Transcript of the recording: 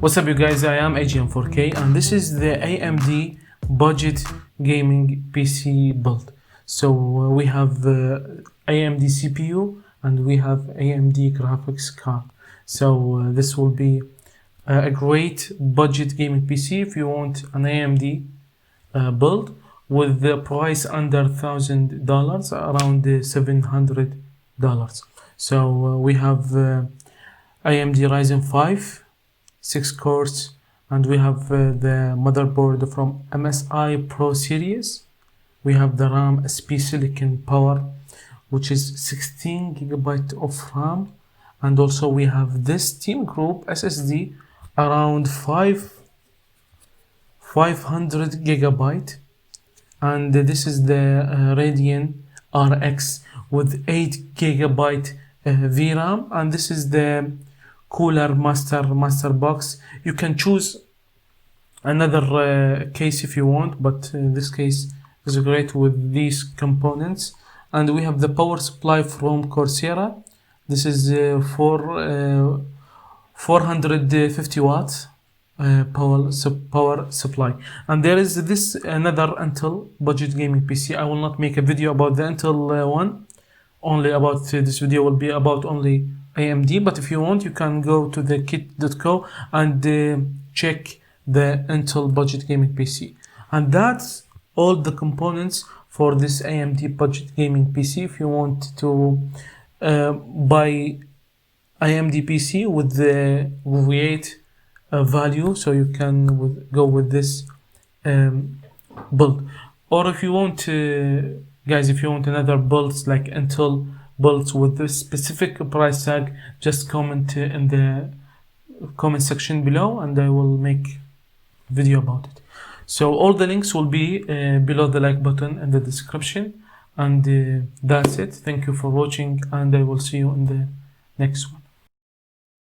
What's up you guys, I am AGM4K and this is the AMD budget gaming PC build. So we have AMD CPU and we have AMD graphics card. So this will be a great budget gaming PC if you want an AMD build with the price under $1,000, around $700. So we have AMD Ryzen 5 6 cores, and we have the motherboard from MSI Pro series. We have the RAM SP Silicon Power, which is 16 gigabyte of RAM, and also we have this Team Group SSD around 500 gigabyte, and this is the Radeon RX with 8 gigabyte VRAM, and this is the cooler master box. You can choose another case if you want, but this case is great with these components. And we have the power supply from Coursera. This is for 450 watts power supply. And there is this another Intel budget gaming PC. I will not make a video about the Intel one, only about this video will be about only AMD, but if you want you can go to the kit.co and check the Intel budget gaming PC. And that's all the components for this AMD budget gaming PC. If you want to buy AMD PC with the V8 value, so you can go with this build. Or if you want guys, if you want another builds like Intel builds with this specific price tag, just comment in the comment section below and I will make video about it. So all the links will be below the like button in the description, and that's it. Thank you for watching and I will see you in the next one.